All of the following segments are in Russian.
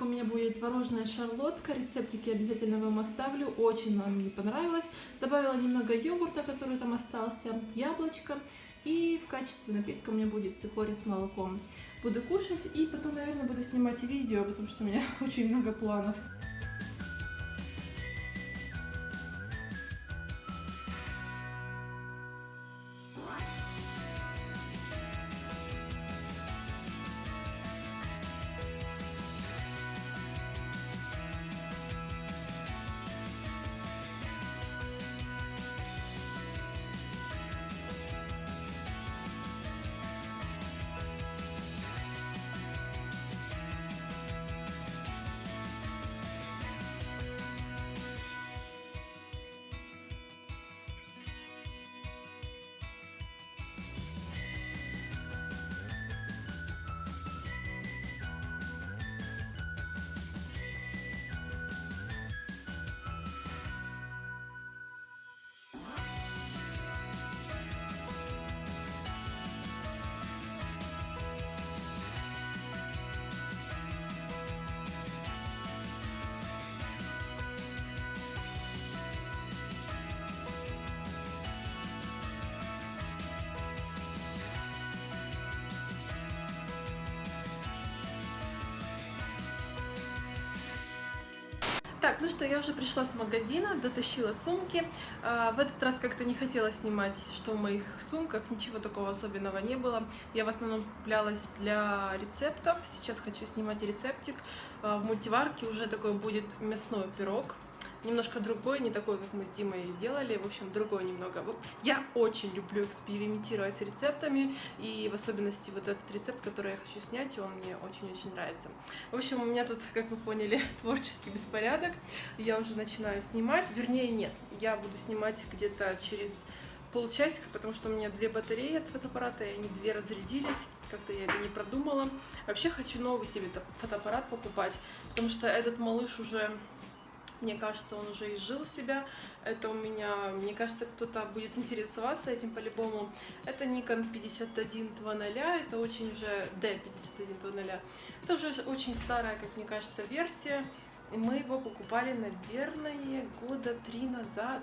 меня будет творожная шарлотка. Рецептики обязательно вам оставлю. Очень вам мне понравилось. Добавила немного йогурта, который там остался, яблочко. И в качестве напитка у меня будет цикорий с молоком. Буду кушать и потом, наверное, буду снимать видео, потому что у меня очень много планов. Так, ну что, я уже пришла с магазина, дотащила сумки. В этот раз как-то не хотела снимать, что в моих сумках, ничего такого особенного не было. Я в основном скуплялась для рецептов. Сейчас хочу снимать рецептик. В мультиварке уже такой будет мясной пирог. Немножко другой, не такой, как мы с Димой делали, в общем, другой немного. Я очень люблю экспериментировать с рецептами, и в особенности вот этот рецепт, который я хочу снять, он мне очень-очень нравится. В общем, у меня тут, как вы поняли, творческий беспорядок. Я уже начинаю снимать, вернее, нет, я буду снимать где-то через полчасика, потому что у меня 2 батареи от фотоаппарата, и они 2 разрядились. Как-то я это не продумала. Вообще хочу новый себе фотоаппарат покупать, потому что этот малыш уже... Мне кажется, он уже изжил себя. Это у меня, мне кажется, кто-то будет интересоваться этим по-любому. Это Nikon 5100, это очень уже D5100. Это уже очень старая, как мне кажется, версия. И мы его покупали, наверное, года 3 назад.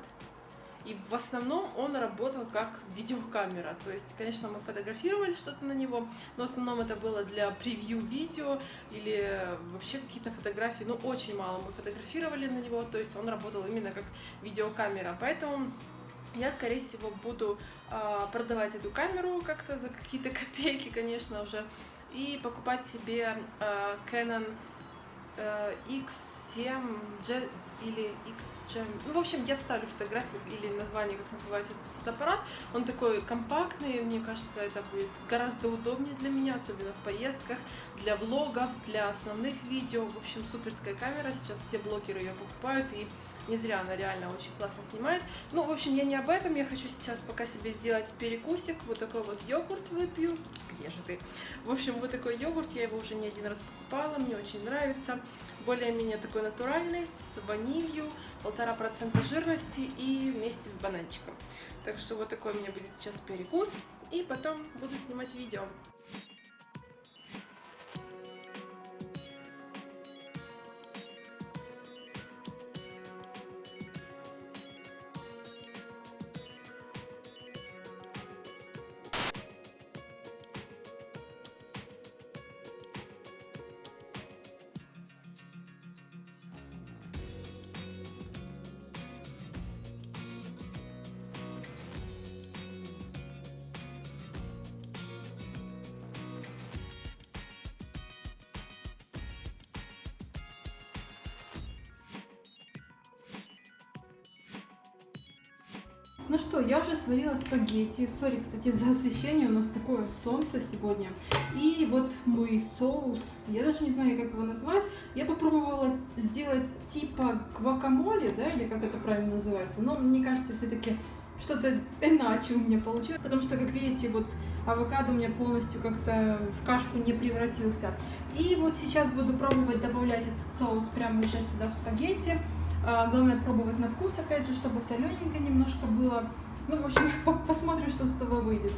И в основном он работал как видеокамера. То есть, конечно, мы фотографировали что-то на него, но в основном это было для превью-видео или вообще какие-то фотографии. Ну, очень мало мы фотографировали на него, то есть он работал именно как видеокамера. Поэтому я, скорее всего, буду продавать эту камеру как-то за какие-то копейки, конечно, уже, и покупать себе Canon X7G или XG. Ну, в общем, я вставлю фотографию или название, как называется этот фотоаппарат. Он такой компактный, мне кажется, это будет гораздо удобнее для меня, особенно в поездках, для влогов, для основных видео. В общем, суперская камера, сейчас все блогеры ее покупают, и не зря она реально очень классно снимает. Ну, в общем, я не об этом, я хочу сейчас пока себе сделать перекусик. Вот такой вот йогурт выпью. Где же ты? В общем, вот такой йогурт, я его уже не один раз покупала, мне очень нравится. Более-менее такой натуральный, с ванилью, 1,5% жирности и вместе с бананчиком. Так что вот такой у меня будет сейчас перекус, и потом буду снимать видео. Ну что, я уже сварила спагетти. Сори, кстати, за освещение, у нас такое солнце сегодня. И вот мой соус, я даже не знаю, как его назвать. Я попробовала сделать типа гвакамоле, да, или как это правильно называется. Но мне кажется, все-таки что-то иначе у меня получилось. Потому что, как видите, вот авокадо у меня полностью как-то в кашку не превратился. И вот сейчас буду пробовать добавлять этот соус прямо уже сюда в спагетти. Главное пробовать на вкус, опять же, чтобы солененько немножко было. Ну, в общем, посмотрим, что с того выйдет.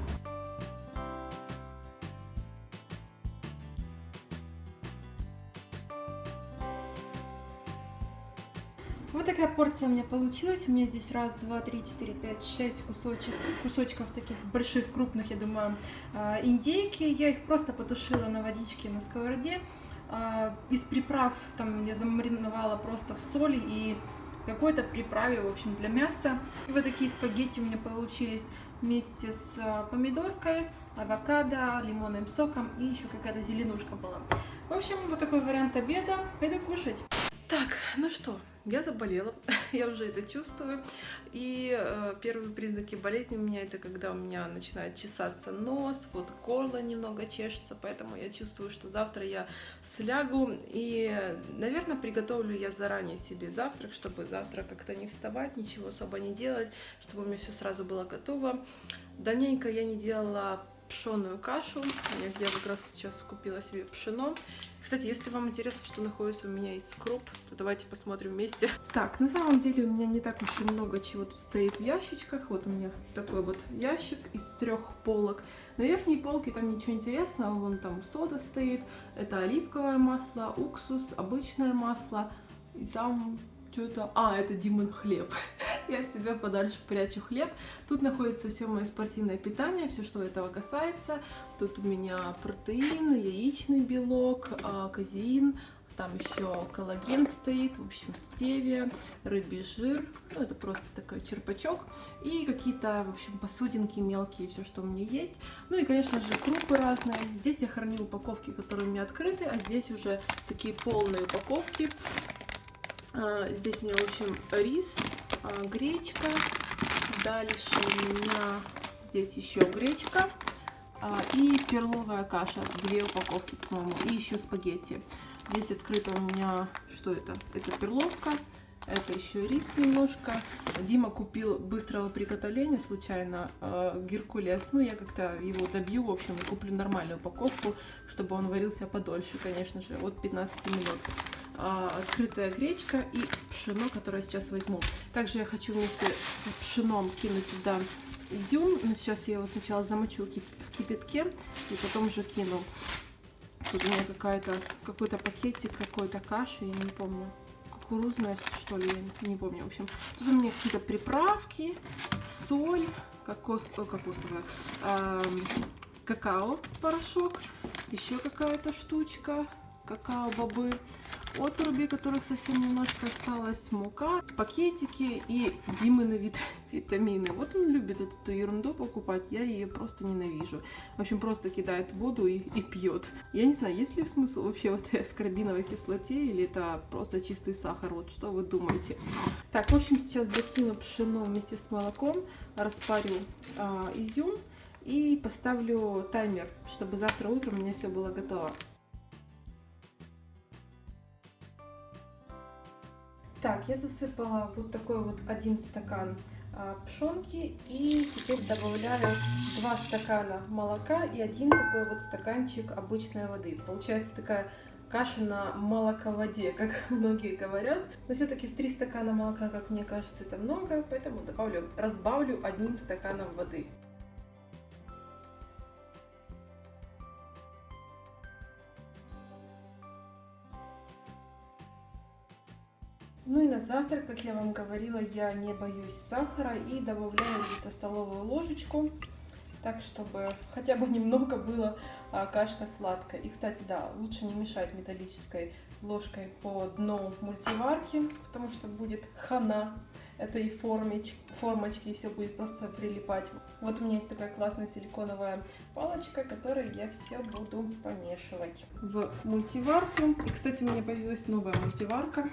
такая порция у меня получилась. У меня здесь раз, два, три, четыре, пять, шесть кусочков таких больших, крупных, я думаю, индейки. Я их просто потушила на водичке на сковороде. Из приправ там я замариновала просто в соли и какой-то приправе, в общем, для мяса. И вот такие спагетти у меня получились вместе с помидоркой, авокадо, лимонным соком и еще какая-то зеленушка была. В общем, вот такой вариант обеда. Пойду кушать. Так, ну что, я заболела, я уже это чувствую. И первые признаки болезни у меня это когда у меня начинает чесаться нос, вот горло немного чешется, поэтому я чувствую, что завтра я слягу. И, наверное, приготовлю я заранее себе завтрак, чтобы завтра как-то не вставать, ничего особо не делать, чтобы у меня все сразу было готово. Давненько я не делала пшеную кашу. Я как раз сейчас купила себе пшено. Кстати, если вам интересно, что находится у меня из круп, то давайте посмотрим вместе. Так, на самом деле у меня не так уж и много чего тут стоит в ящичках. Вот у меня такой вот ящик из 3 полок. На верхней полке там ничего интересного. Вон там сода стоит. Это оливковое масло, уксус, обычное масло. И там что-то... это Димон хлеб. Я от себя подальше прячу хлеб. Тут находится все мое спортивное питание, все, что этого касается. Тут у меня протеин, яичный белок, казеин, там еще коллаген стоит, в общем, стевия, рыбий жир. Ну, это просто такой черпачок. И какие-то, в общем, посудинки мелкие, все, что у меня есть. Ну и, конечно же, крупы разные. Здесь я храню упаковки, которые у меня открыты, а здесь уже такие полные упаковки. Здесь у меня, в общем, рис, гречка, дальше у меня здесь еще гречка и перловая каша, 2 упаковки, по-моему, и еще спагетти. Здесь открыто у меня, что это? Это перловка, это еще рис немножко. Дима купил быстрого приготовления случайно геркулес, ну я как-то его добью, в общем, куплю нормальную упаковку, чтобы он варился подольше, конечно же, от 15 минут. Открытая гречка и пшено, которое я сейчас возьму. Также я хочу вместе с пшеном кинуть туда изюм, но сейчас я его сначала замочу в кипятке и потом уже кину. Тут у меня какой-то пакетик какой-то каши, я не помню, кукурузная, что ли, я не помню, в общем. Тут у меня какие-то приправки, соль, какао порошок, еще какая-то штучка, какао-бобы, отруби, которых совсем немножко осталось, мука, пакетики и Димины витамины. Вот он любит эту ерунду покупать, я ее просто ненавижу. В общем, просто кидает в воду и пьет. Я не знаю, есть ли смысл вообще в этой аскорбиновой кислоте или это просто чистый сахар, вот что вы думаете. Так, в общем, сейчас закину пшено вместе с молоком, распарю изюм и поставлю таймер, чтобы завтра утром у меня все было готово. Так, я засыпала вот такой вот 1 стакан пшенки и теперь добавляю 2 стакана молока и 1 такой вот стаканчик обычной воды. Получается такая каша на молоководе, как многие говорят. Но все-таки с 3 стакана молока, как мне кажется, это много, поэтому разбавлю 1 стаканом воды. Ну и на завтрак, как я вам говорила, я не боюсь сахара и добавляю где-то столовую ложечку, так чтобы хотя бы немного было кашка сладкая. И, кстати, да, лучше не мешать металлической ложкой по дну мультиварки, потому что будет хана этой формочки и все будет просто прилипать. Вот у меня есть такая классная силиконовая палочка, которой я все буду помешивать в мультиварку. И, кстати, у меня появилась новая мультиварка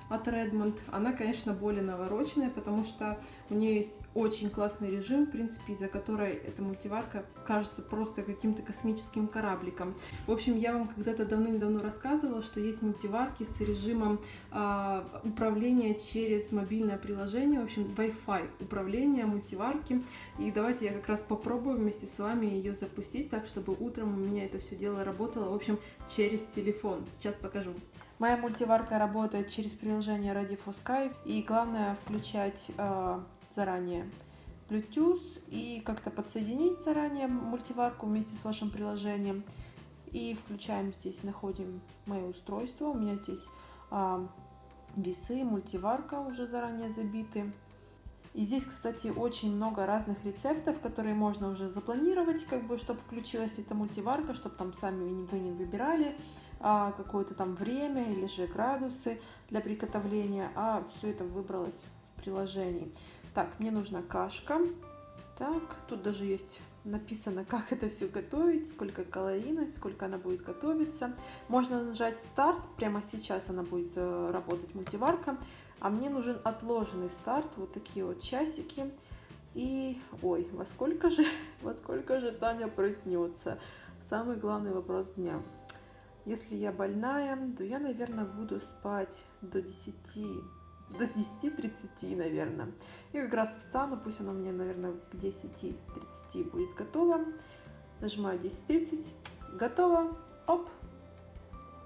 от Redmond. Она, конечно, более навороченная, потому что у нее есть очень классный режим, в принципе, из-за которой эта мультиварка кажется просто каким-то космическим корабликом. В общем, я вам когда-то давным-давно рассказывала, что есть мультиварки с режимом управления через мобильное приложение, в общем, Wi-Fi управление мультиварки. И давайте я как раз попробую вместе с вами ее запустить, так, чтобы утром у меня это все дело работало, в общем, через телефон. Сейчас покажу. Моя мультиварка работает через приложение Ready for Skype, и главное включать заранее Bluetooth и как-то подсоединить заранее мультиварку вместе с вашим приложением. И включаем здесь, находим мое устройство. У меня здесь весы, мультиварка уже заранее забиты. И здесь, кстати, очень много разных рецептов, которые можно уже запланировать, как бы, чтобы включилась эта мультиварка, чтобы там сами вы не выбирали какое-то там время или же градусы для приготовления, а все это выбралось в приложении. Так, мне нужна кашка. Так, тут даже есть написано, как это все готовить, сколько калорийность, сколько она будет готовиться. Можно нажать старт, прямо сейчас она будет работать, мультиварка. А мне нужен отложенный старт, вот такие вот часики. И, ой, во сколько же Таня проснется? Самый главный вопрос дня. Если я больная, то я, наверное, буду спать до 10:30, наверное. И как раз встану, пусть оно у меня, наверное, к 10:30 будет готово. Нажимаю 10:30, готово, оп.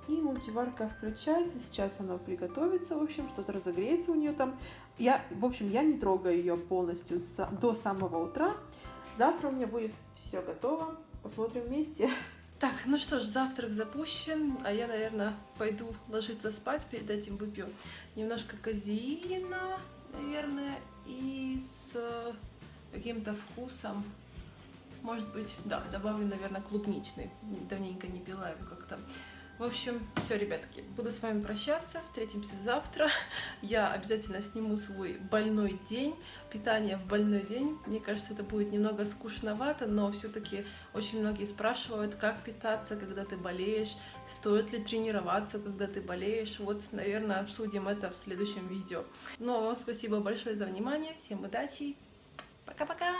И мультиварка включается, сейчас она приготовится, в общем, что-то разогреется у нее там. Я не трогаю ее полностью до самого утра. Завтра у меня будет все готово, посмотрим вместе. Так, ну что ж, завтрак запущен, а я, наверное, пойду ложиться спать, перед этим выпью немножко казеина, наверное, и с каким-то вкусом, может быть, да, добавлю, наверное, клубничный, давненько не пила его как-то. В общем, все, ребятки, буду с вами прощаться, встретимся завтра. Я обязательно сниму свой больной день, питание в больной день. Мне кажется, это будет немного скучновато, но все-таки очень многие спрашивают, как питаться, когда ты болеешь, стоит ли тренироваться, когда ты болеешь. Вот, наверное, обсудим это в следующем видео. Ну, а вам спасибо большое за внимание, всем удачи, пока-пока!